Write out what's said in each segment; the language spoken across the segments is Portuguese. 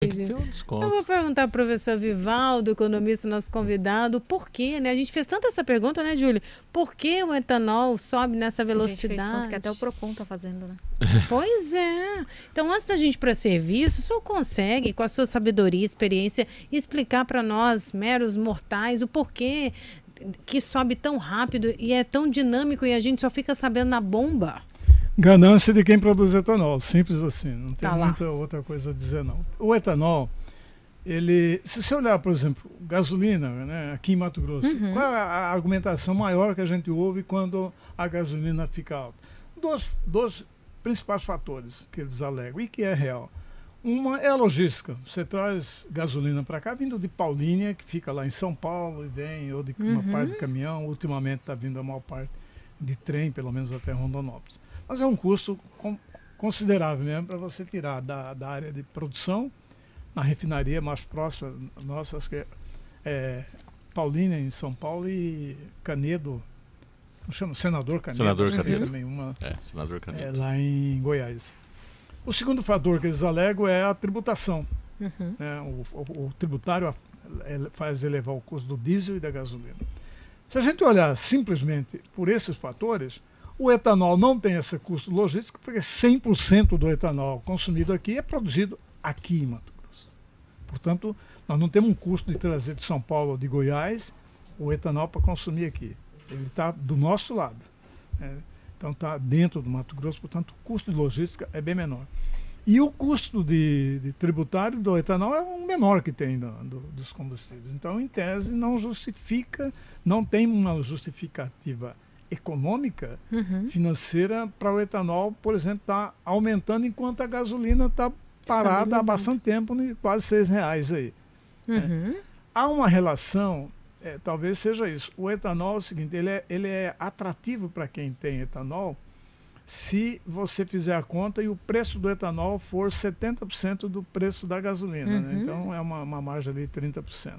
Tem que ter um Eu desconto. vou perguntar ao professor Vivaldo, economista, nosso convidado, por quê, né? A gente fez tanto essa pergunta, né, Júlia? Por que o etanol sobe nessa A gente fez tanto velocidade? que até o Procon tá fazendo, né? Pois é. Então, antes da gente ir para serviço, o senhor consegue, com a sua sabedoria e experiência, explicar para nós, meros mortais, o porquê que sobe tão rápido e é tão dinâmico e a gente só fica sabendo na bomba? Ganância de quem produz etanol, simples assim, não tem Tá lá. muita outra coisa a dizer não. O etanol, se você olhar, por exemplo, gasolina, né, aqui em Mato Grosso, qual é a argumentação maior que a gente ouve quando a gasolina fica alta? Dois principais fatores que eles alegam e que é real. Uma é a logística. Você traz gasolina para cá, vindo de Paulínia, que fica lá em São Paulo, e vem, ou de uma parte de caminhão, ultimamente está vindo a maior parte de trem, pelo menos até Rondonópolis. Mas é um custo considerável mesmo para você tirar da área de produção, na refinaria mais próxima nossa, acho que é Paulínia, em São Paulo, e Canedo, como chama? Senador Canedo. Senador Canedo. Também uma, Senador Canedo. lá em Goiás. O segundo fator que eles alegam é a tributação. Né? O tributário faz elevar o custo do diesel e da gasolina. Se a gente olhar simplesmente por esses fatores, o etanol não tem esse custo logístico, porque 100% do etanol consumido aqui é produzido aqui em Mato Grosso. Portanto, nós não temos um custo de trazer de São Paulo ou de Goiás o etanol para consumir aqui. Ele está do nosso lado. Né? Então está dentro do Mato Grosso, portanto o custo de logística é bem menor. E o custo de tributário do etanol é o menor que tem dos combustíveis. Então, em tese, não justifica, não tem uma justificativa econômica, financeira para o etanol, por exemplo, estar aumentando enquanto a gasolina está parada há bastante tempo, quase R$ 6 aí. Há uma relação, talvez seja isso. O etanol é o seguinte, ele é atrativo para quem tem etanol se você fizer a conta e o preço do etanol for 70% do preço da gasolina. Né? Então é uma margem ali de 30%.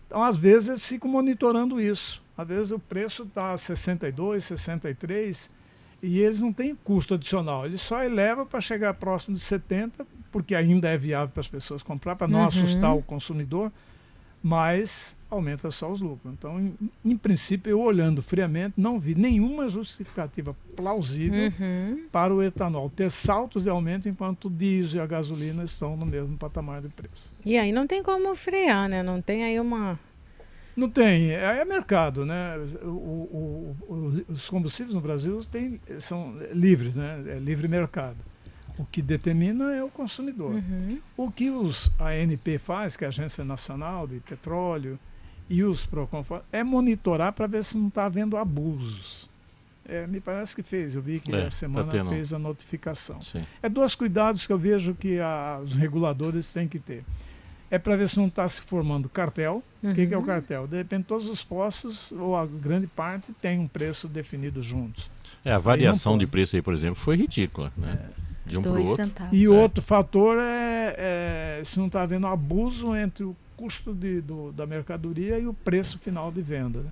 Então, às vezes, eles ficam monitorando isso. Às vezes o preço está 62, 63 e eles não têm custo adicional. Ele só eleva para chegar próximo de 70, porque ainda é viável para as pessoas comprar, para não assustar o consumidor, mas aumenta só os lucros. Então, em princípio, eu olhando friamente, não vi nenhuma justificativa plausível para o etanol ter saltos de aumento enquanto o diesel e a gasolina estão no mesmo patamar de preço. E aí não tem como frear, né? Não tem aí uma... Não tem, é mercado, né? Os combustíveis no Brasil são livres, né? É livre mercado. O que determina é o consumidor. O que a ANP faz, que é a Agência Nacional de Petróleo, e os PROCON é monitorar para ver se não está havendo abusos. Me parece que fez, eu vi que a semana fez a notificação. Sim. É dois cuidados que eu vejo que os reguladores têm que ter. É para ver se não está se formando cartel. O que é o cartel? De repente todos os postos, ou a grande parte, tem um preço definido juntos. A variação de preço aí, por exemplo, foi ridícula, né? De um para o 2 outro. centavos. E outro fator é se não está havendo abuso entre o custo da mercadoria e o preço final de venda. Né?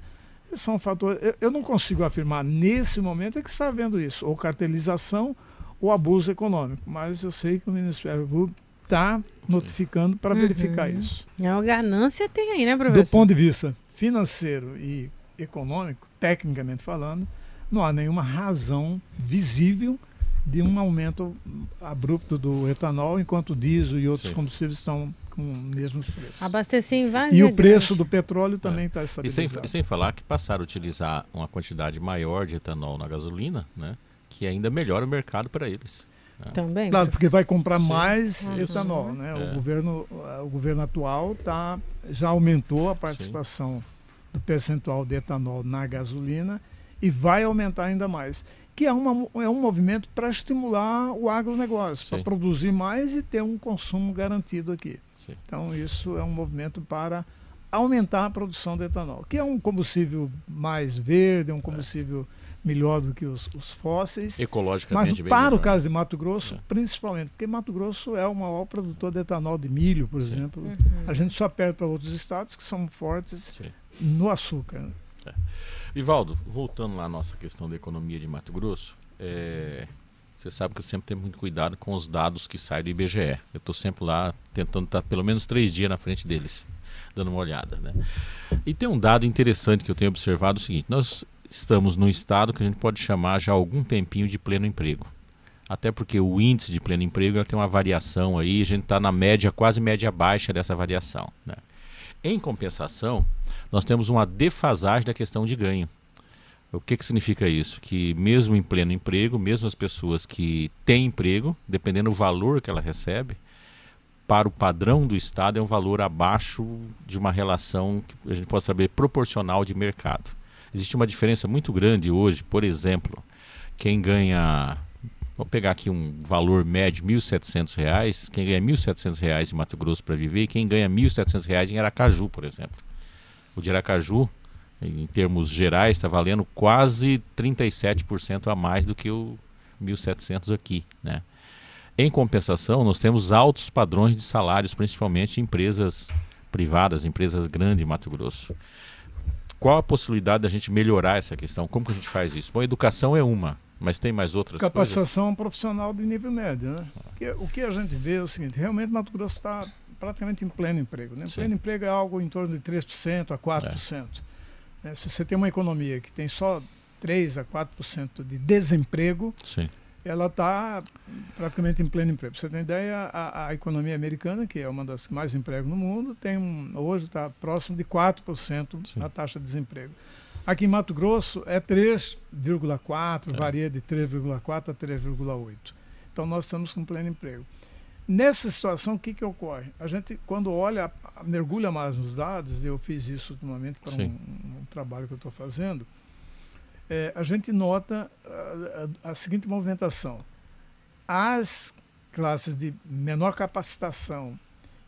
Esses são fatores. Eu não consigo afirmar nesse momento que está havendo isso, ou cartelização ou abuso econômico, mas eu sei que o Ministério Público está notificando para verificar isso. A ganância tem aí, né, professor? Do ponto de vista financeiro e econômico, tecnicamente falando, não há nenhuma razão visível de um aumento abrupto do etanol, enquanto o diesel e outros combustíveis estão com os mesmos preços. Abastecer em vários E o preço do petróleo também está E estabilizado. sem falar que passaram a utilizar uma quantidade maior de etanol na gasolina, né? Que ainda melhora o mercado para eles. Né? Também. Claro, porque vai comprar mais etanol. Né? É. O governo atual já aumentou a participação do percentual de etanol na gasolina e vai aumentar ainda mais. Que é um movimento para estimular o agronegócio, para produzir mais e ter um consumo garantido aqui. Sim. Então, isso é um movimento para aumentar a produção de etanol, que é um combustível mais verde, é um combustível melhor do que os fósseis. Ecologicamente mas bem para melhor. o caso de Mato Grosso, principalmente, porque Mato Grosso é o maior produtor de etanol de milho, por exemplo. A gente só perde para outros estados que são fortes no açúcar. Né? Vivaldo, voltando lá à nossa questão da economia de Mato Grosso, Você sabe que eu sempre tenho muito cuidado com os dados que saem do IBGE. Eu estou sempre lá tentando estar pelo menos 3 dias na frente deles, dando uma olhada, né? E tem um dado interessante que eu tenho observado: o seguinte: nós estamos num estado que a gente pode chamar já há algum tempinho de pleno emprego. Até porque o índice de pleno emprego tem uma variação aí, a gente está na média, quase média baixa dessa variação, né? Em compensação, nós temos uma defasagem da questão de ganho. O que significa isso? Que mesmo em pleno emprego, mesmo as pessoas que têm emprego, dependendo do valor que ela recebe, para o padrão do Estado é um valor abaixo de uma relação que a gente pode saber proporcional de mercado. Existe uma diferença muito grande hoje, por exemplo, quem ganha, vou pegar aqui um valor médio, R$ 1.700, quem ganha R$ 1.700 em Mato Grosso para viver e quem ganha R$ 1.700 em Aracaju, por exemplo. O de Aracaju, em termos gerais, está valendo quase 37% a mais do que o 1.700 aqui, né? Em compensação, nós temos altos padrões de salários, principalmente em empresas privadas, empresas grandes em Mato Grosso. Qual a possibilidade da gente melhorar essa questão? Como que a gente faz isso? Bom, a educação é uma, mas tem mais outras coisas? Capacitação profissional de nível médio, né? O que a gente vê é o seguinte: realmente Mato Grosso está praticamente em pleno emprego, né? Pleno emprego é algo em torno de 3% a 4%. Se você tem uma economia que tem só 3 a 4% de desemprego, sim, ela está praticamente em pleno emprego. Pra você ter ideia, a economia americana, que é uma das que mais emprega no mundo, hoje está próximo de 4% a taxa de desemprego. Aqui em Mato Grosso é 3,4%, varia de 3,4% a 3,8%. Então nós estamos com pleno emprego. Nessa situação, o que ocorre? A gente, quando olha, mergulha mais nos dados, eu fiz isso ultimamente para um trabalho que eu estou fazendo, a gente nota a seguinte movimentação: as classes de menor capacitação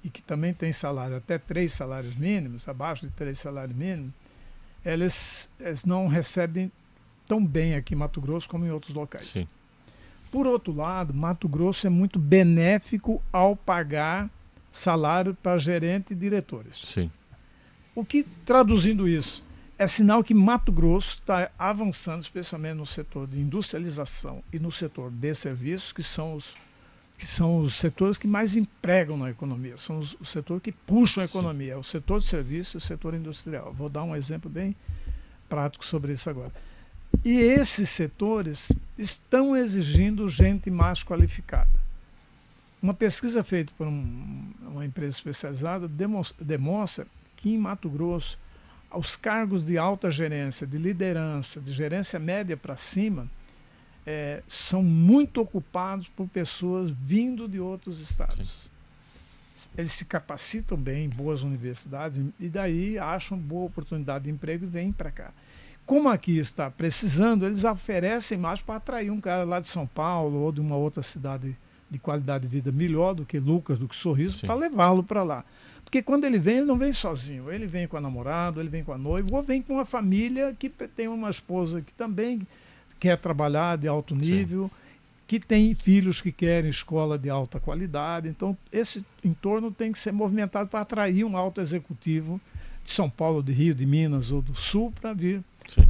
e que também têm salário até 3 salários mínimos, abaixo de 3 salários mínimos, elas não recebem tão bem aqui em Mato Grosso como em outros locais. Sim. Por outro lado, Mato Grosso é muito benéfico ao pagar salário para gerente e diretores. Sim. O que, traduzindo isso, é sinal que Mato Grosso está avançando, especialmente no setor de industrialização e no setor de serviços, que são os setores que mais empregam na economia, são os setores que puxam a economia, o setor de serviços e o setor industrial. Vou dar um exemplo bem prático sobre isso agora. E esses setores estão exigindo gente mais qualificada. Uma pesquisa feita por uma empresa especializada demonstra que em Mato Grosso, os cargos de alta gerência, de liderança, de gerência média para cima, são muito ocupados por pessoas vindo de outros estados. Sim. Eles se capacitam bem em boas universidades e daí acham boa oportunidade de emprego e vêm para cá. Como aqui está precisando, eles oferecem mais para atrair um cara lá de São Paulo ou de uma outra cidade de qualidade de vida melhor do que Lucas, do que Sorriso, para levá-lo para lá. Porque quando ele vem, ele não vem sozinho. Ele vem com a namorada, ele vem com a noiva, ou vem com uma família que tem uma esposa que também quer trabalhar de alto nível, que tem filhos que querem escola de alta qualidade. Então, esse entorno tem que ser movimentado para atrair um alto executivo de São Paulo, de Rio, de Minas ou do Sul para vir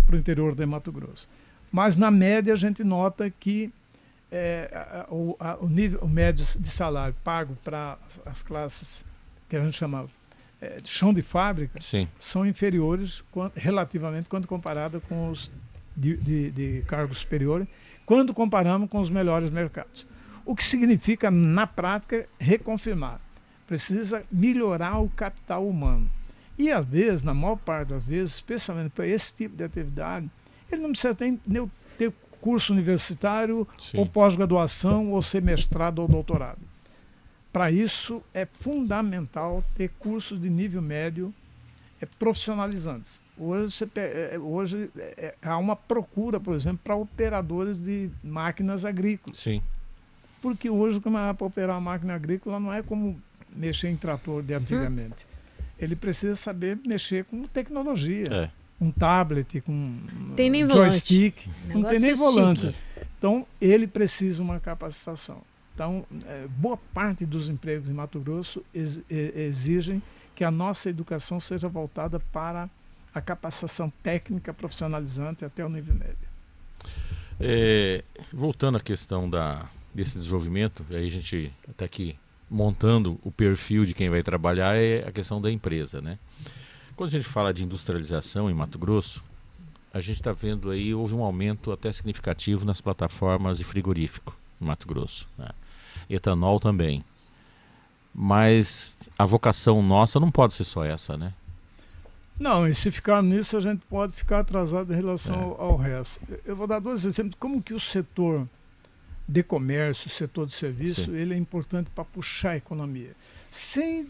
para o interior de Mato Grosso. Mas, na média, a gente nota que o nível médio de salário pago para as classes que a gente chama de chão de fábrica são inferiores relativamente quando comparado com os de cargos superiores, quando comparamos com os melhores mercados. O que significa, na prática, reconfirmar. Precisa melhorar o capital humano. E, às vezes, na maior parte das vezes, especialmente para esse tipo de atividade, ele não precisa ter curso universitário ou pós-graduação ou ser mestrado ou doutorado. Para isso, é fundamental ter cursos de nível médio profissionalizantes. Hoje há uma procura, por exemplo, para operadores de máquinas agrícolas. Sim. Porque hoje, para operar uma máquina agrícola, não é como mexer em trator de antigamente. Ele precisa saber mexer com tecnologia. Um tablet, com um joystick, não tem nem volante. Então, ele precisa de uma capacitação. Então, boa parte dos empregos em Mato Grosso exigem que a nossa educação seja voltada para a capacitação técnica profissionalizante até o nível médio. Voltando à questão desse desenvolvimento, aí a gente está aqui montando o perfil de quem vai trabalhar, é a questão da empresa, né? Quando a gente fala de industrialização em Mato Grosso, a gente está vendo aí, houve um aumento até significativo nas plataformas de frigorífico em Mato Grosso, né? Etanol também. Mas a vocação nossa não pode ser só essa, né? Não, e se ficar nisso, a gente pode ficar atrasado em relação ao resto. Eu vou dar 2 exemplos. Como que o setor de comércio, o setor de serviço, Sim. ele é importante para puxar a economia. Sem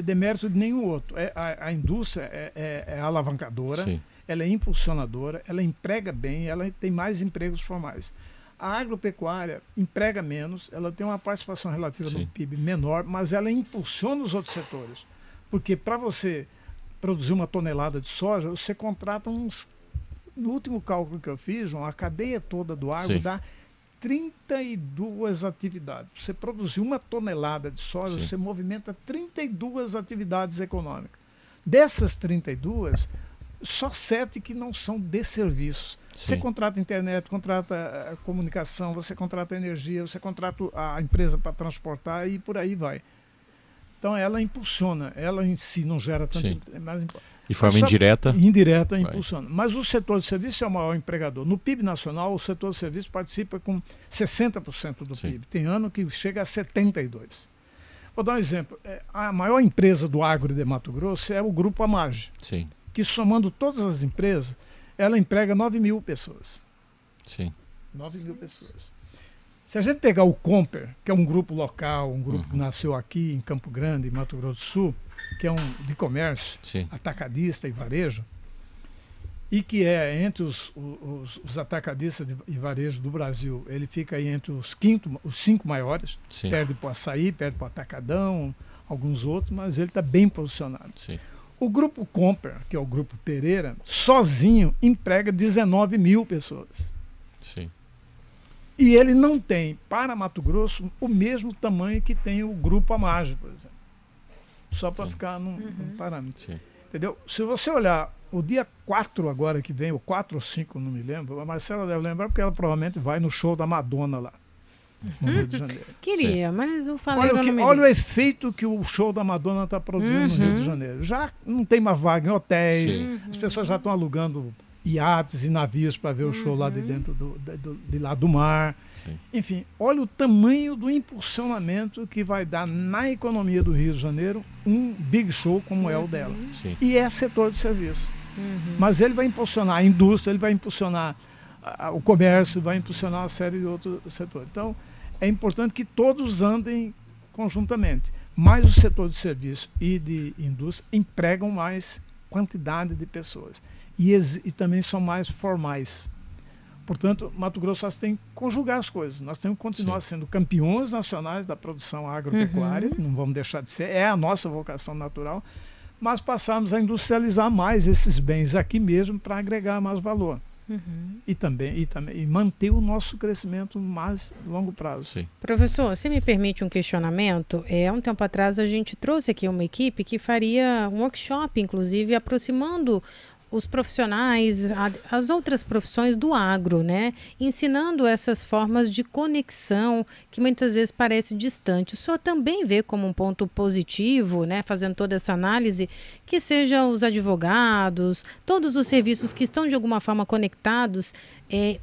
demérito de nenhum outro. A indústria é alavancadora, Sim. ela é impulsionadora, ela emprega bem, ela tem mais empregos formais. A agropecuária emprega menos, ela tem uma participação relativa Sim. no PIB menor, mas ela impulsiona os outros setores. Porque para você produzir 1 tonelada de soja, você contrata no último cálculo que eu fiz, a cadeia toda do agro Sim. dá 32 atividades. Você produzir 1 tonelada de soja, Sim. você movimenta 32 atividades econômicas. Dessas 32, só 7 que não são de serviço. Você Sim. contrata internet, contrata comunicação, você contrata energia, você contrata a empresa para transportar e por aí vai. Então ela impulsiona, ela em si não gera tanto. Sim. Mas, De forma só indireta. indireta Vai. impulsiona. Mas o setor de serviço é o maior empregador. No PIB nacional, o setor de serviço participa com 60% do Sim. PIB. Tem ano que chega a 72%. Vou dar um exemplo. A maior empresa do agro de Mato Grosso é o Grupo Amage, Sim. que somando todas as empresas, ela emprega 9.000 pessoas. Sim. 9.000 pessoas. Se a gente pegar o Comper, que é um grupo local, um grupo que nasceu aqui em Campo Grande, em Mato Grosso do Sul, que é um de comércio, Sim. atacadista e varejo, e que é entre os atacadistas e varejo do Brasil, ele fica aí entre os 5 maiores, Sim. perde para o Açaí, perde para o Atacadão, alguns outros, mas ele está bem posicionado. Sim. O grupo Comper, que é o grupo Pereira, sozinho emprega 19.000 pessoas. Sim. E ele não tem, para Mato Grosso, o mesmo tamanho que tem o Grupo Amage, por exemplo. Só para Sim. ficar num parâmetro. Sim. Entendeu? Se você olhar o dia 4 agora que vem, ou 4 ou 5, não me lembro, a Marcela deve lembrar porque ela provavelmente vai no show da Madonna lá, no Rio de Janeiro. Queria, mas o Faleiro não me Olha o deu. efeito que o show da Madonna está produzindo no Rio de Janeiro. Já não tem mais vaga em hotéis, Sim. as pessoas já estão alugando iates e navios para ver o show lá de dentro de lá do mar. Sim. Enfim, olha o tamanho do impulsionamento que vai dar na economia do Rio de Janeiro um big show como é o dela. Sim. E é setor de serviço. Mas ele vai impulsionar a indústria, ele vai impulsionar o comércio, vai impulsionar uma série de outros setores. Então, é importante que todos andem conjuntamente. Mas o setor de serviço e de indústria empregam mais quantidade de pessoas. E também são mais formais. Portanto, Mato Grosso só tem que conjugar as coisas. Nós temos que continuar sendo campeões nacionais da produção agropecuária, não vamos deixar de ser, é a nossa vocação natural, mas passarmos a industrializar mais esses bens aqui mesmo para agregar mais valor. E também manter o nosso crescimento mais longo prazo. Sim. Professor, você me permite um questionamento? Um tempo atrás a gente trouxe aqui uma equipe que faria um workshop, inclusive, aproximando os profissionais, as outras profissões do agro, né? Ensinando essas formas de conexão que muitas vezes parece distante. O senhor também vê como um ponto positivo, né? Fazendo toda essa análise, que sejam os advogados, todos os serviços que estão de alguma forma conectados,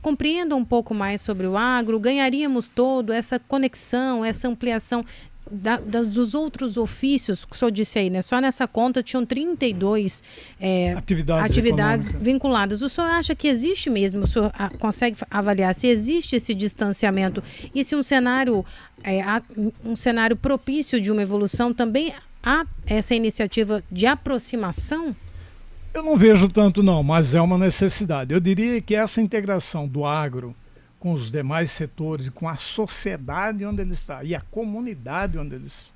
compreendam um pouco mais sobre o agro, ganharíamos todo essa conexão, essa ampliação dos outros ofícios, que o senhor disse aí, né? Só nessa conta tinham 32 atividades vinculadas. O senhor acha que existe mesmo? O senhor consegue avaliar se existe esse distanciamento e se um cenário propício de uma evolução também há essa iniciativa de aproximação? Eu não vejo tanto não, mas é uma necessidade. Eu diria que essa integração do agro com os demais setores, com a sociedade onde ele está e a comunidade onde eles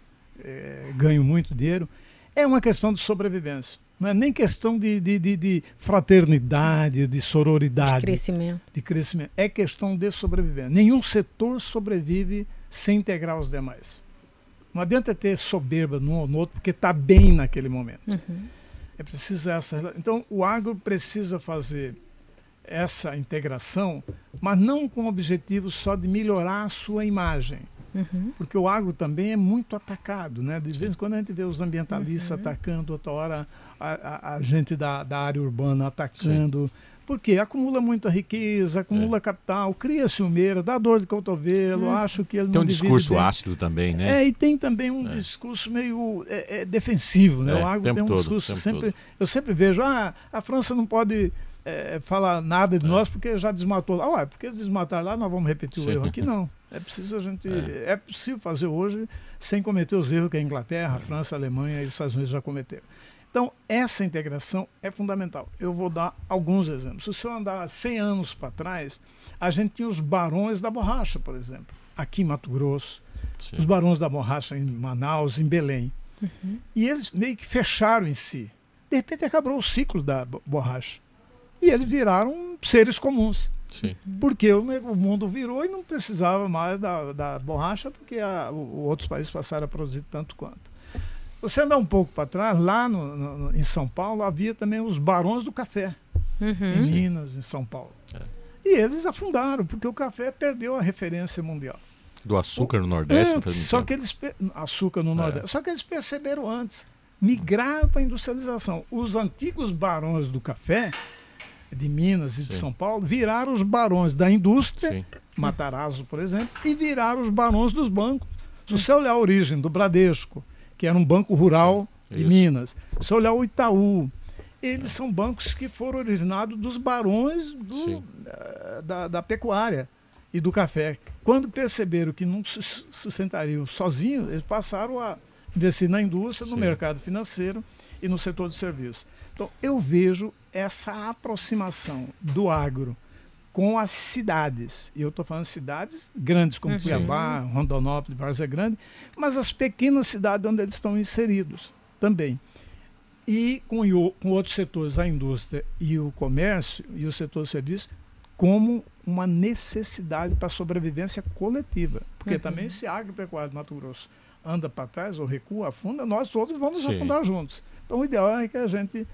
ganham muito dinheiro, é uma questão de sobrevivência. Não é nem questão de fraternidade, de sororidade. De crescimento. É questão de sobrevivência. Nenhum setor sobrevive sem integrar os demais. Não adianta ter soberba num ou no outro, porque está bem naquele momento. É preciso essa. Então, o agro precisa fazer essa integração, mas não com o objetivo só de melhorar a sua imagem. Porque o agro também é muito atacado, né? De vez em quando a gente vê os ambientalistas atacando, outra hora a gente da área urbana atacando. Porque acumula muita riqueza, acumula capital, cria ciumeira, dá dor de cotovelo, acho que ele tem não um discurso bem. ácido também, né? E tem também um discurso meio defensivo, né? O agro tem um discurso sempre... Eu sempre vejo, a França não pode falar nada de nós porque já desmatou lá. Porque eles desmataram lá, nós vamos repetir o erro aqui, não. É preciso a gente... É possível fazer hoje sem cometer os erros que a Inglaterra, a França, a Alemanha e os Estados Unidos já cometeram. Então, essa integração é fundamental. Eu vou dar alguns exemplos. Se o senhor andar 100 anos para trás, a gente tinha os barões da borracha, por exemplo, aqui em Mato Grosso, os barões da borracha em Manaus, em Belém. E eles meio que fecharam em si. De repente, acabou o ciclo da borracha. E eles viraram seres comuns. Porque o mundo virou e não precisava mais da borracha, porque outros países passaram a produzir tanto quanto. Você andar um pouco para trás, lá em São Paulo, havia também os barões do café, em Minas, em São Paulo. E eles afundaram, porque o café perdeu a referência mundial. Do açúcar no Nordeste? Só que eles açúcar no Nordeste. Só que eles perceberam antes, migraram para a industrialização. Os antigos barões do café, de Minas e de São Paulo, viraram os barões da indústria, Matarazzo, por exemplo, e viraram os barões dos bancos. Se você olhar a origem do Bradesco, que era um banco rural de Minas. Se olhar o Itaú, eles são bancos que foram originados dos barões da pecuária e do café. Quando perceberam que não se sustentariam sozinhos, eles passaram a investir na indústria, no mercado financeiro e no setor de serviços. Então, eu vejo essa aproximação do agro com as cidades. E eu estou falando de cidades grandes, como Cuiabá, Rondonópolis, Várzea Grande, mas as pequenas cidades onde eles estão inseridos também. E com outros setores, a indústria e o comércio e o setor de serviços, como uma necessidade para a sobrevivência coletiva. Porque também se a agropecuária do Mato Grosso anda para trás ou recua, afunda, nós todos vamos afundar juntos. Então o ideal é que a gente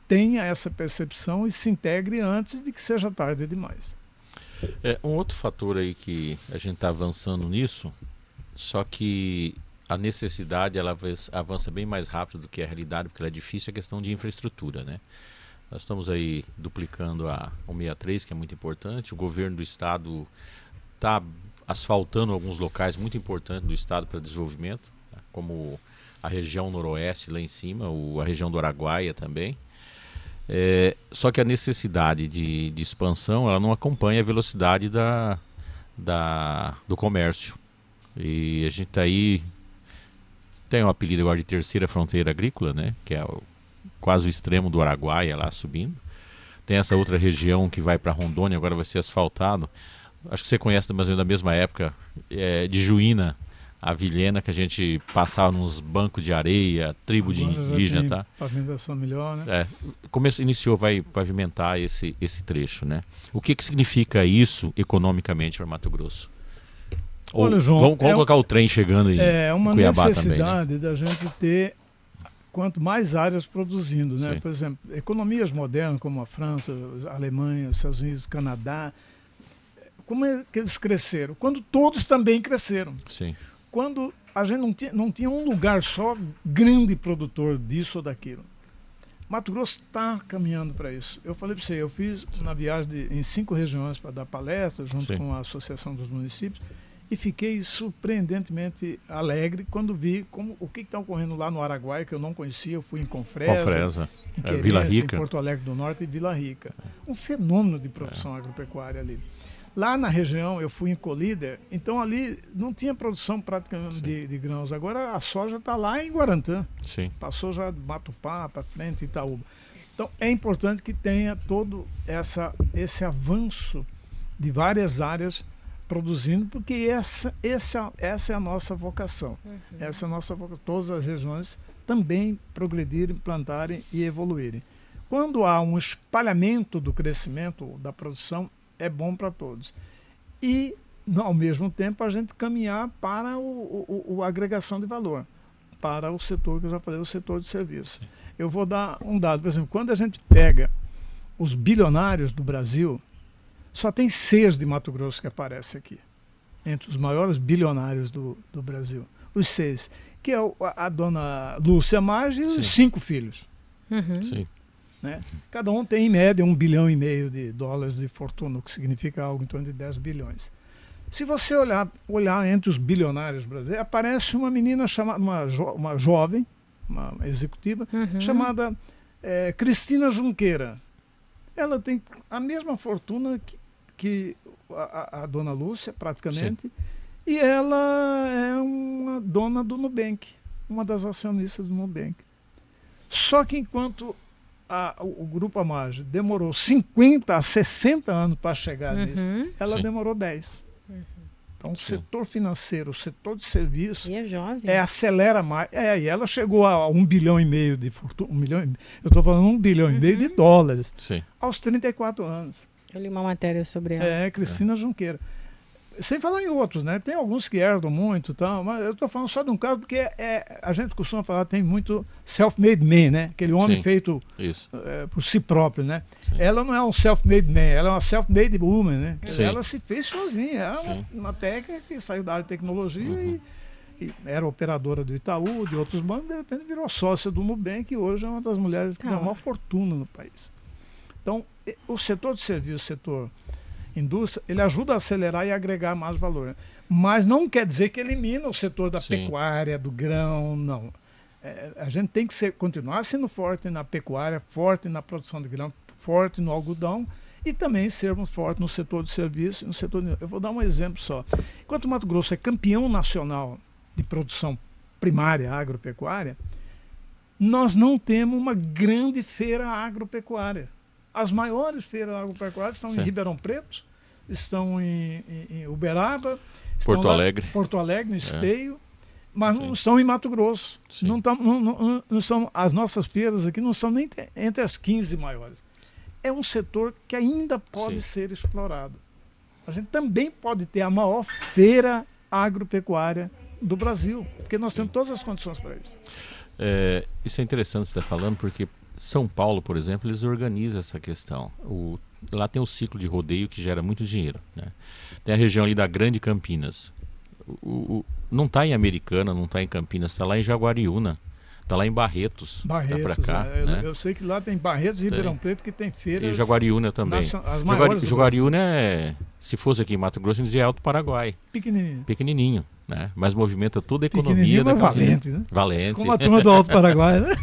tenha essa percepção e se integre antes de que seja tarde demais. Um outro fator aí que a gente está avançando nisso, só que a necessidade ela avança bem mais rápido do que a realidade, porque ela é difícil, é a questão de infraestrutura, né? Nós estamos aí duplicando a 163, que é muito importante. O governo do estado está asfaltando alguns locais muito importantes do estado para desenvolvimento, né? Como a região noroeste lá em cima, a região do Araguaia também. Só que a necessidade de expansão ela não acompanha a velocidade do comércio. E a gente está aí, tem um apelido agora de terceira fronteira agrícola, né? Que é quase o extremo do Araguaia lá subindo. Tem essa outra região que vai para Rondônia, agora vai ser asfaltado. Acho que você conhece mais ou menos da mesma época, de Juína a Vilhena, que a gente passava nos bancos de areia, tribo de indígena, tá? Pavimentação melhor, né? Vai pavimentar esse trecho, né? O que significa isso economicamente para Mato Grosso? Olha, João, vamos colocar o trem chegando em Cuiabá também. É uma necessidade da gente ter quanto mais áreas produzindo, né? Por exemplo, economias modernas como a França, a Alemanha, os Estados Unidos, Canadá, como é que eles cresceram? Quando todos também cresceram. Quando a gente não tinha um lugar só grande produtor disso ou daquilo. Mato Grosso está caminhando para isso. Eu falei para você, eu fiz uma viagem em 5 regiões para dar palestras junto com a Associação dos Municípios e fiquei surpreendentemente alegre quando vi o que está ocorrendo lá no Araguaia, que eu não conhecia. Eu fui em Confresa, em Querência, Vila Rica, em Porto Alegre do Norte e Vila Rica. Um fenômeno de produção agropecuária ali. Lá na região, eu fui em Colíder, então ali não tinha produção praticamente de grãos. Agora a soja está lá em Guarantã. Passou já de Matupá para frente, Itaúba. Então é importante que tenha todo esse avanço de várias áreas produzindo, porque essa é a nossa vocação. Essa é a nossa vocação. Todas as regiões também progredirem, plantarem e evoluírem. Quando há um espalhamento do crescimento da produção, é bom para todos. E, ao mesmo tempo, a gente caminhar para a agregação de valor, para o setor que eu já falei, o setor de serviço. Eu vou dar um dado, por exemplo, quando a gente pega os bilionários do Brasil, só tem 6 de Mato Grosso que aparece aqui, entre os maiores bilionários do Brasil. Os 6, que é a dona Lúcia Maggi e os 5 filhos. Sim. Né? Cada um tem, em média, $1,5 bilhão de fortuna, o que significa algo em torno de 10 bilhões. Se você olhar entre os bilionários brasileiros, aparece uma menina chamada, uma jovem, uma executiva, chamada Cristina Junqueira. Ela tem a mesma fortuna que a dona Lúcia, praticamente, sim, e ela é uma dona do Nubank, uma das acionistas do Nubank. Só que enquanto o Grupo Amage demorou 50 a 60 anos para chegar nisso, ela sim, demorou 10. Então, o setor financeiro, o setor de serviços, e é jovem, acelera mais. E ela chegou a $1,5 bilhão de fortuna, eu estou falando $1,5 bilhão de dólares, sim, aos 34 anos. Eu li uma matéria sobre ela. Cristina Junqueira. Sem falar em outros, né? Tem alguns que herdam muito e tal, mas eu estou falando só de um caso porque a gente costuma falar, tem muito self-made man, né? Aquele homem, sim, feito por si próprio, né? Sim. Ela não é um self-made man, ela é uma self-made woman, né? Ela se fez sozinha, é uma técnica que saiu da área de tecnologia e era operadora do Itaú, de outros bancos, de repente virou sócia do Nubank e hoje é uma das mulheres que tem a maior fortuna no país. Então, o setor de serviço, o setor indústria, ele ajuda a acelerar e agregar mais valor. Mas não quer dizer que elimina o setor da pecuária, do grão, não. A gente tem que continuar sendo forte na pecuária, forte na produção de grão, forte no algodão e também sermos fortes no setor de serviço. No setor de... Eu vou dar um exemplo só. Enquanto o Mato Grosso é campeão nacional de produção primária agropecuária, nós não temos uma grande feira agropecuária. As maiores feiras agropecuárias estão em Ribeirão Preto, estão em Uberaba, Porto Alegre, no Esteio, mas não estão em Mato Grosso. Não são, as nossas feiras aqui não são nem entre as 15 maiores. É um setor que ainda pode ser explorado. A gente também pode ter a maior feira agropecuária do Brasil, porque nós temos todas as condições para isso. Isso é interessante você estar falando, porque São Paulo, por exemplo, eles organizam essa questão. Lá tem o ciclo de rodeio que gera muito dinheiro, né? Tem a região ali da Grande Campinas. Não está em Americana, não está em Campinas, está lá em Jaguariúna, está lá em Barretos. Barretos, para cá. Né? Eu sei que lá tem Barretos e Ribeirão Preto que tem feiras. E Jaguariúna também. Jaguariúna se fosse aqui em Mato Grosso, dizia Alto Paraguai. Pequenininho. Né? Mas movimenta toda a economia da Valente, né? Valente. Como a turma do Alto Paraguai, né?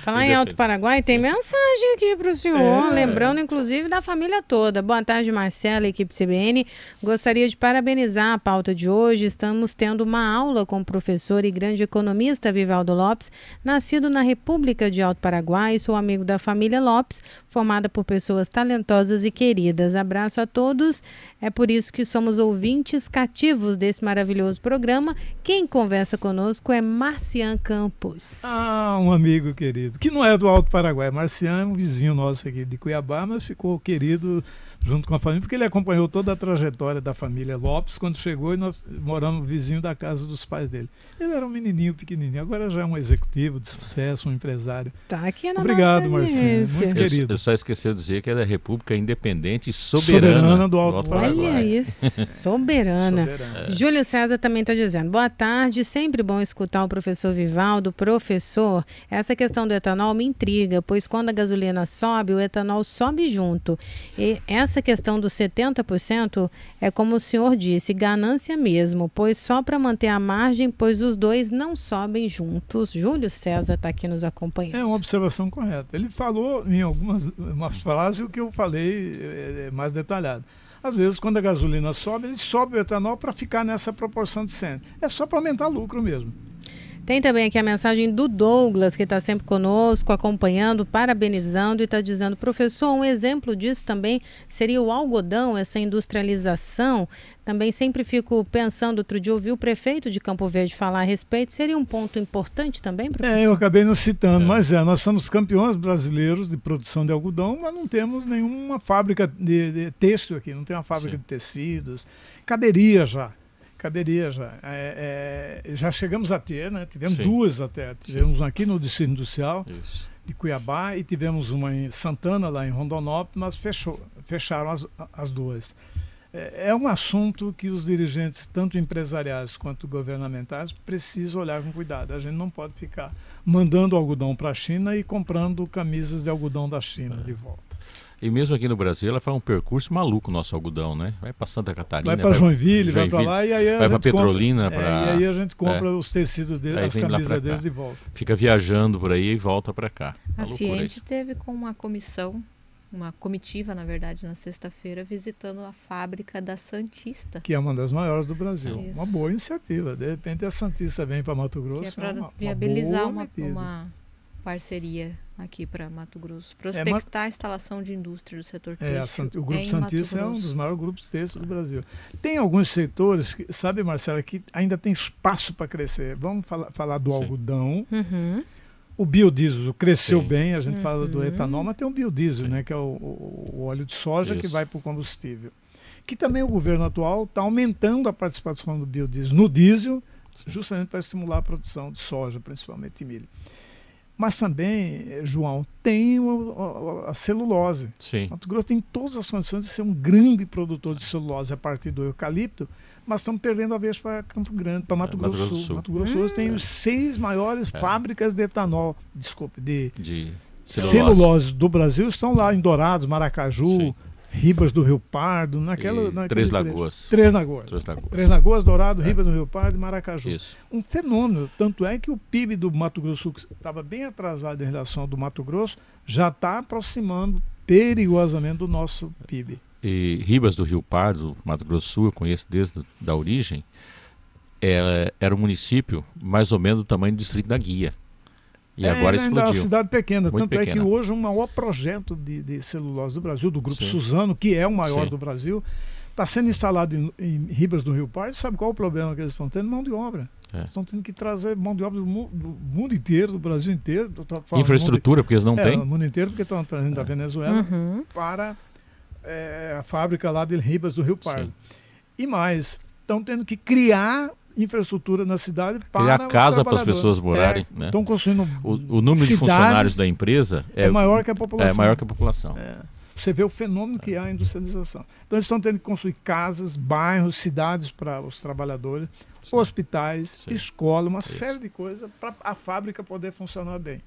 Falar em Alto Paraguai, tem mensagem aqui para o senhor, lembrando inclusive da família toda. Boa tarde, Marcela, equipe CBN. Gostaria de parabenizar a pauta de hoje. Estamos tendo uma aula com o professor e grande economista Vivaldo Lopes, nascido na República de Alto Paraguai. Sou amigo da família Lopes, formada por pessoas talentosas e queridas. Abraço a todos. É por isso que somos ouvintes cativos desse maravilhoso programa. Quem conversa conosco é Marcian Campos. Um amigo querido, que não é do Alto Paraguai. Marcian é um vizinho nosso aqui de Cuiabá, mas ficou querido junto com a família, porque ele acompanhou toda a trajetória da família Lopes quando chegou e nós moramos vizinho da casa dos pais dele. Ele era um menininho pequenininho, agora já é um executivo de sucesso, um empresário. Tá aqui na Obrigado, Marciano, muito querido. Eu só esqueci de dizer que é da República Independente e Soberana do Alto Paraguai. Olha isso, soberana. Júlio César também está dizendo, boa tarde, sempre bom escutar o professor Vivaldo. Professor, essa questão do etanol me intriga, pois quando a gasolina sobe, o etanol sobe junto. E essa questão dos 70% é como o senhor disse, ganância mesmo, pois só para manter a margem, pois os dois não sobem juntos. Júlio César está aqui nos acompanhando. É uma observação correta. Ele falou em algumas frases o que eu falei mais detalhado. Às vezes, quando a gasolina sobe, ele sobe o etanol para ficar nessa proporção de 100. É só para aumentar o lucro mesmo. Tem também aqui a mensagem do Douglas, que está sempre conosco, acompanhando, parabenizando e está dizendo, professor, um exemplo disso também seria o algodão, essa industrialização. Também sempre fico pensando, outro dia ouvi o prefeito de Campo Verde falar a respeito, seria um ponto importante também, professor? Eu acabei não citando, mas nós somos campeões brasileiros de produção de algodão, mas não temos nenhuma fábrica de têxtil aqui, não tem uma fábrica de tecidos. Caberia já. Já chegamos a ter, né? Tivemos duas até. Tivemos aqui no Distrito Industrial. de Cuiabá, e tivemos uma em Santana, lá em Rondonópolis, mas fecharam as duas. É um assunto que os dirigentes, tanto empresariais quanto governamentais, precisam olhar com cuidado. A gente não pode ficar mandando algodão para a China e comprando camisas de algodão da China de volta. E mesmo aqui no Brasil, ela faz um percurso maluco, o nosso algodão, né? Vai para Santa Catarina, vai para Joinville, vai para lá, e aí vai para Petrolina. E aí a gente compra os tecidos deles, as camisas deles de volta. Fica viajando por aí e volta para cá. A Fiente teve com uma comissão, uma comitiva, na verdade, na sexta-feira, visitando a fábrica da Santista. Que é uma das maiores do Brasil. Isso. Uma boa iniciativa. De repente a Santista vem para Mato Grosso. Que é para viabilizar uma parceria aqui para Mato Grosso. Prospectar a instalação de indústria do setor têxtil. O Grupo Santista é um dos maiores grupos têxteis do Brasil. Tem alguns setores, que, sabe, Marcela, que ainda tem espaço para crescer. Vamos falar do algodão. O biodiesel cresceu bem, a gente fala do etanol, mas tem um biodiesel, né, que é o óleo de soja que vai para o combustível. Que também o governo atual está aumentando a participação do biodiesel no diesel, justamente para estimular a produção de soja, principalmente milho. Mas também, João, tem a celulose. Sim. Mato Grosso tem todas as condições de ser um grande produtor de celulose a partir do eucalipto, mas estamos perdendo a vez para Campo Grande, para Mato Grosso do Sul. Mato Grosso hoje tem os 6 maiores fábricas de etanol, de celulose do Brasil, estão lá em Dourados, Maracaju, Ribas do Rio Pardo, Três Lagoas. Três Lagoas, Dourado, Ribas do Rio Pardo e Maracaju. Isso. Um fenômeno, tanto é que o PIB do Mato Grosso, que estava bem atrasado em relação ao do Mato Grosso, já está aproximando perigosamente do nosso PIB. E Ribas do Rio Pardo, Mato Grosso do Sul, eu conheço desde a origem, era um município mais ou menos do tamanho do distrito da Guia. E agora explodiu. É uma cidade pequena, muito tanto pequena. É que hoje o maior projeto de celulose do Brasil, do Grupo Suzano, que é o maior do Brasil, está sendo instalado em Ribas do Rio Pardo. Sabe qual é o problema que eles estão tendo? Mão de obra. Eles estão tendo que trazer mão de obra do mundo inteiro, do Brasil inteiro. Infraestrutura, porque eles não têm. Do mundo inteiro, porque estão trazendo da Venezuela para a fábrica lá de Ribas do Rio Pardo. E mais, estão tendo que criar infraestrutura na cidade para criar casa para as pessoas morarem. Estão construindo o número de funcionários da empresa é maior que a população. É maior que a população. Você vê o fenômeno que há a industrialização. Então eles estão tendo que construir casas, bairros, cidades para os trabalhadores, hospitais, escola, uma série de coisas para a fábrica poder funcionar bem.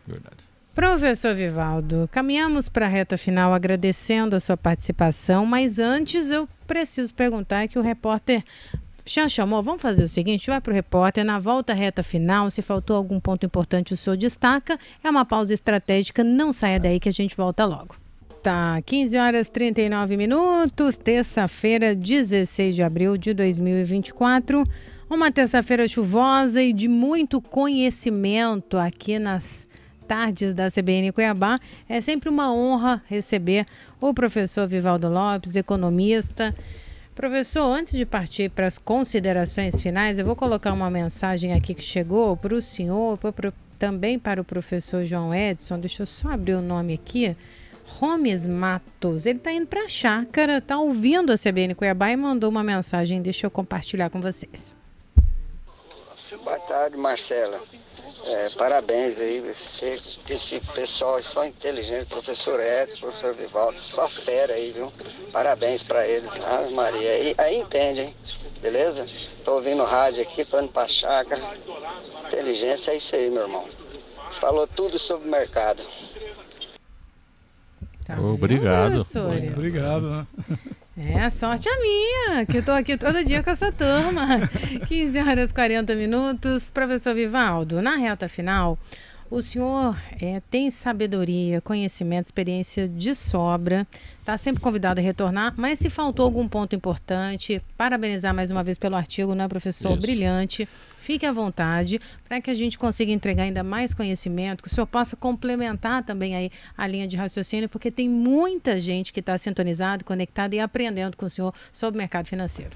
Verdade. Professor Vivaldo, caminhamos para a reta final agradecendo a sua participação, mas antes eu preciso perguntar que o repórter já chamou, vamos fazer o seguinte, vai para o repórter, na volta reta final, se faltou algum ponto importante o senhor destaca, é uma pausa estratégica, não saia daí que a gente volta logo. Tá, 15h39, terça-feira, 16 de abril de 2024, uma terça-feira chuvosa e de muito conhecimento aqui nas tardes da CBN Cuiabá. É sempre uma honra receber o professor Vivaldo Lopes, economista. Professor, antes de partir para as considerações finais, eu vou colocar uma mensagem aqui que chegou para o senhor, também para o professor João Edson. Deixa eu só abrir o nome aqui. Romes Matos, ele está indo para a chácara, está ouvindo a CBN Cuiabá e mandou uma mensagem. Deixa eu compartilhar com vocês. Boa tarde, Marcela. Parabéns aí, esse pessoal é só inteligente, professor Edson, professor Vivaldo, só fera aí, viu? Parabéns pra eles, Maria. Aí entende, hein? Beleza? Tô ouvindo rádio aqui, tô indo pra chácara. Inteligência é isso aí, meu irmão. Falou tudo sobre o mercado. Tá obrigado. Obrigado, né? A sorte é minha, que eu estou aqui todo dia com essa turma. 15h40. Professor Vivaldo, na reta final, o senhor tem sabedoria, conhecimento, experiência de sobra, está sempre convidado a retornar, mas se faltou algum ponto importante, parabenizar mais uma vez pelo artigo, né, professor? Isso. Brilhante. Fique à vontade para que a gente consiga entregar ainda mais conhecimento, que o senhor possa complementar também aí a linha de raciocínio, porque tem muita gente que está sintonizada, conectada e aprendendo com o senhor sobre o mercado financeiro.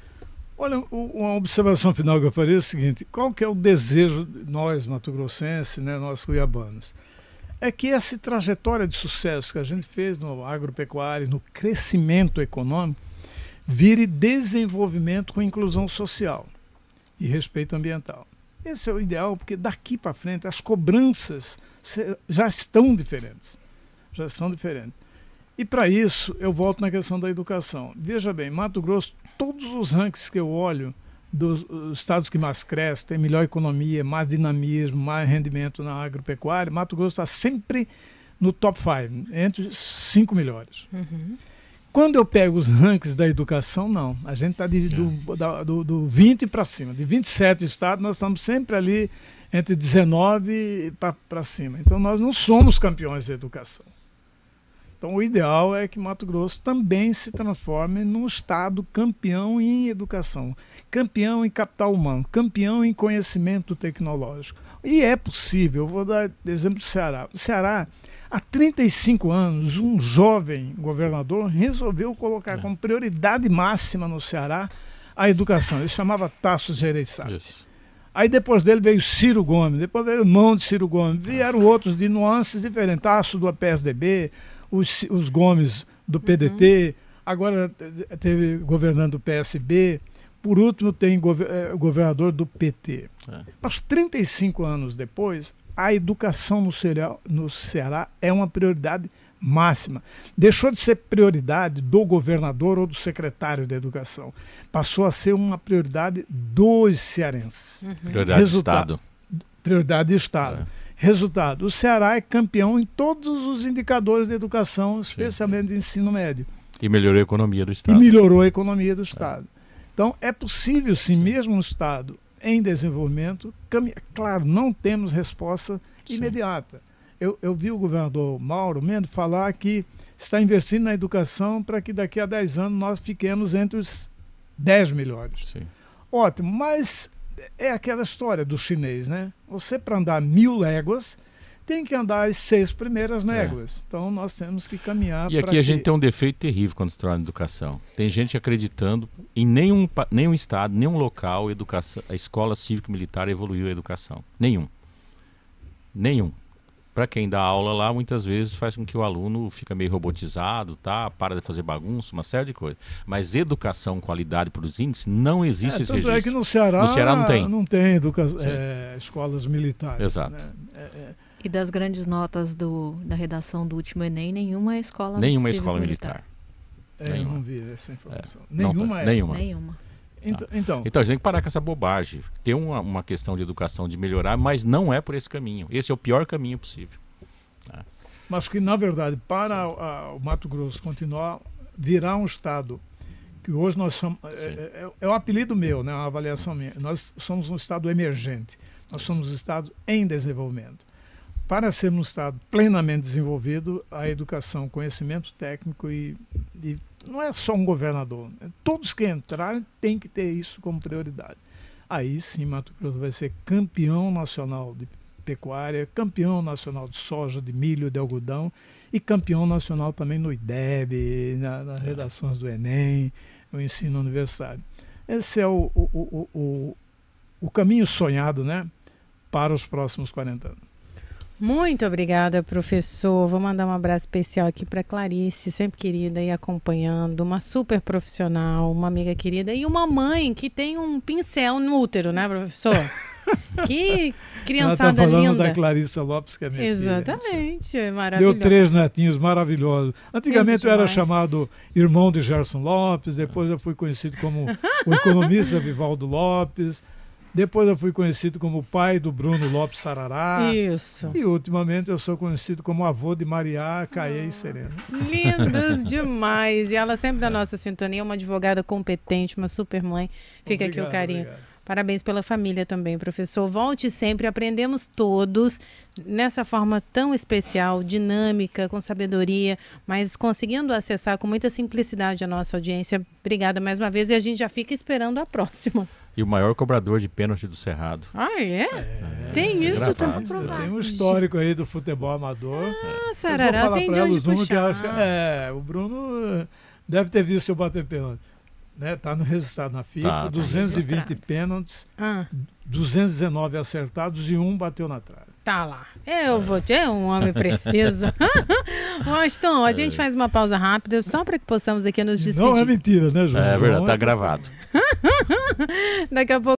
Olha, uma observação final que eu faria é o seguinte: qual que é o desejo de nós, mato-grossenses, né, nós cuiabanos? É que essa trajetória de sucesso que a gente fez no agropecuário, no crescimento econômico, vire desenvolvimento com inclusão social e respeito ambiental. Esse é o ideal, porque daqui para frente as cobranças já estão diferentes. Já estão diferentes. E para isso, eu volto na questão da educação. Veja bem, Mato Grosso, todos os rankings que eu olho, dos estados que mais crescem, tem melhor economia, mais dinamismo, mais rendimento na agropecuária, Mato Grosso está sempre no top 5, entre os 5 melhores. Uhum. Quando eu pego os rankings da educação, não. A gente está do 20 para cima. De 27 estados, nós estamos sempre ali entre 19 para cima. Então, nós não somos campeões da educação. Então, o ideal é que Mato Grosso também se transforme num estado campeão em educação, campeão em capital humano, campeão em conhecimento tecnológico. E é possível, eu vou dar exemplo do Ceará. O Ceará, há 35 anos, um jovem governador resolveu colocar como prioridade máxima no Ceará a educação. Ele chamava Tasso Gereissati. Aí depois dele veio Ciro Gomes, depois veio o irmão de Ciro Gomes, vieram outros de nuances diferentes, Tasso do PSDB, os Gomes do PDT, agora teve governando o PSB, por último tem governador do PT. Mas 35 anos depois, a educação no Ceará é uma prioridade máxima. Deixou de ser prioridade do governador ou do secretário da educação. Passou a ser uma prioridade dos cearenses. Prioridade de Estado. Prioridade de Estado. Resultado, o Ceará é campeão em todos os indicadores de educação, especialmente de ensino médio. E melhorou a economia do Estado. E melhorou a economia do Estado. Então, é possível, sim, mesmo no Estado em desenvolvimento, claro, não temos resposta imediata. Eu vi o governador Mauro Mendes falar que está investindo na educação para que daqui a 10 anos nós fiquemos entre os 10 melhores. Sim. Ótimo, mas é aquela história do chinês, né? Você, para andar 1000 léguas, tem que andar as 6 primeiras léguas. Então, nós temos que caminhar. E aqui a gente tem um defeito terrível quando se trata de educação. Tem gente acreditando em nenhum estado, nenhum local, a escola cívico-militar evoluiu a educação. Nenhum. Para quem dá aula lá, muitas vezes faz com que o aluno fica meio robotizado, para de fazer bagunça, uma série de coisas. Mas educação, qualidade para os índices, não existe esse registro. É que no Ceará não tem escolas militares. Exato. Né? E das grandes notas da redação do último Enem, nenhuma escola militar. Eu não vi essa informação. Nenhuma. Então a gente tem que parar com essa bobagem. Tem uma questão de educação, de melhorar, mas não é por esse caminho. Esse é o pior caminho possível. Mas que, na verdade, para o Mato Grosso virar um estado que hoje nós somos... É um apelido meu, né, uma avaliação minha. Nós somos um estado emergente. Nós somos um estado em desenvolvimento. Para sermos um estado plenamente desenvolvido, a educação, conhecimento técnico e não é só um governador. Todos que entrarem têm que ter isso como prioridade. Aí sim, Mato Grosso vai ser campeão nacional de pecuária, campeão nacional de soja, de milho, de algodão e campeão nacional também no IDEB, nas redações do Enem, no ensino universitário. Esse é o caminho sonhado, né, para os próximos 40 anos. Muito obrigada, professor. Vou mandar um abraço especial aqui para Clarice, sempre querida e acompanhando, uma super profissional, uma amiga querida e uma mãe que tem um pincel no útero, né, professor? Que criançada linda. Ela está falando da Clarissa Lopes, que é minha Exatamente, filha. maravilhosa. Deu 3 netinhos maravilhosos. Antigamente eu era chamado irmão de Gerson Lopes, depois eu fui conhecido como o economista Vivaldo Lopes. Depois eu fui conhecido como o pai do Bruno Lopes Sarará. Isso. E ultimamente eu sou conhecido como avô de Maria, Caê e Serena. Lindos demais. E ela sempre da nossa sintonia, uma advogada competente, uma super mãe. Fica aqui o carinho. Obrigado. Parabéns pela família também, professor. Volte sempre, aprendemos todos nessa forma tão especial, dinâmica, com sabedoria, mas conseguindo acessar com muita simplicidade a nossa audiência. Obrigada mais uma vez e a gente já fica esperando a próxima. E o maior cobrador de pênalti do Cerrado. Tem isso também. Tem um histórico aí do futebol amador. Sarará, tem de onde puxar. O Bruno deve ter visto eu bater pênalti. Está no resultado na FIFA, 220 pênaltis, 219 acertados e 1 bateu na trave. Tá lá. Eu vou ter um homem preciso. Washington, a gente faz uma pausa rápida só para que possamos aqui nos despedir. Não é mentira, né, João? É verdade, tá gravado. Daqui a pouco